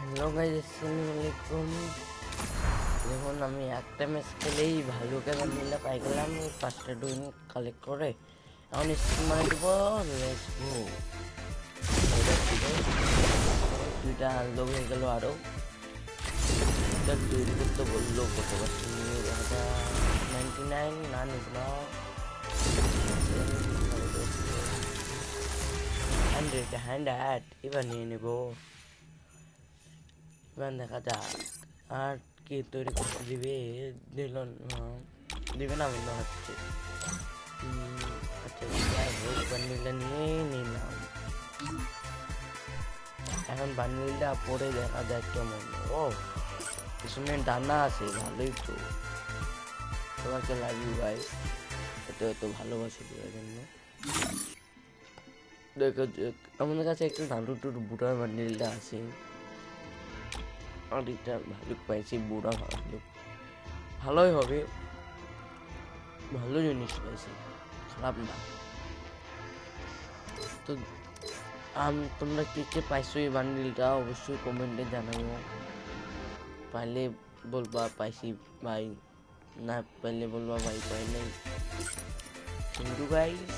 Hello guys, আসসালামু আলাইকুম। দেখুন আমি একটা ম্যাচ খেলেই ভালুকে বান্ডিলটা পাই গেলাম 5টা ডুইন কালেক্ট করে। এখন স্কিন মানে দেব। Let's go. দুইটা আনলক হয়ে গেল আরও। এটা তৈরি করতে বললো কত পারছি নিয়ে দেখা 99 না নিব না 100 এবার নিয়ে নেব। এবার দেখা যাক আর কি তৈরি করতে দিবে। দিল না, দিবে না মনে হচ্ছে। আচ্ছা যাই হোক, বান্ডিলটা নিয়েই নিলাম। এখন বান্ডিলটা পরে দেখা যাক কেমন। ও পিছনে ডানা আছে, ভালোই তো। তোমাকে লাভ ইউ গাইস, এত ভালোবাসি দেওয়ার জন্য। দেখো আমাদের কাছে একটা নারুটোর বুড়ার বান্ডিলটা আছে, আর এটা ভালুক পাইছি। বুড়া ভালুক ভালোই হবে, ভালো জিনিস পাইছি, খারাপ না। তো তোমরা কে কে পাইছো এই বান্ডিলটা অবশ্যই কমেন্টে জানাইও। পাইলে বলবা পাইছি ভাই, না পাইলে বলবা ভাই পাই নাই। কিন্তু গাইস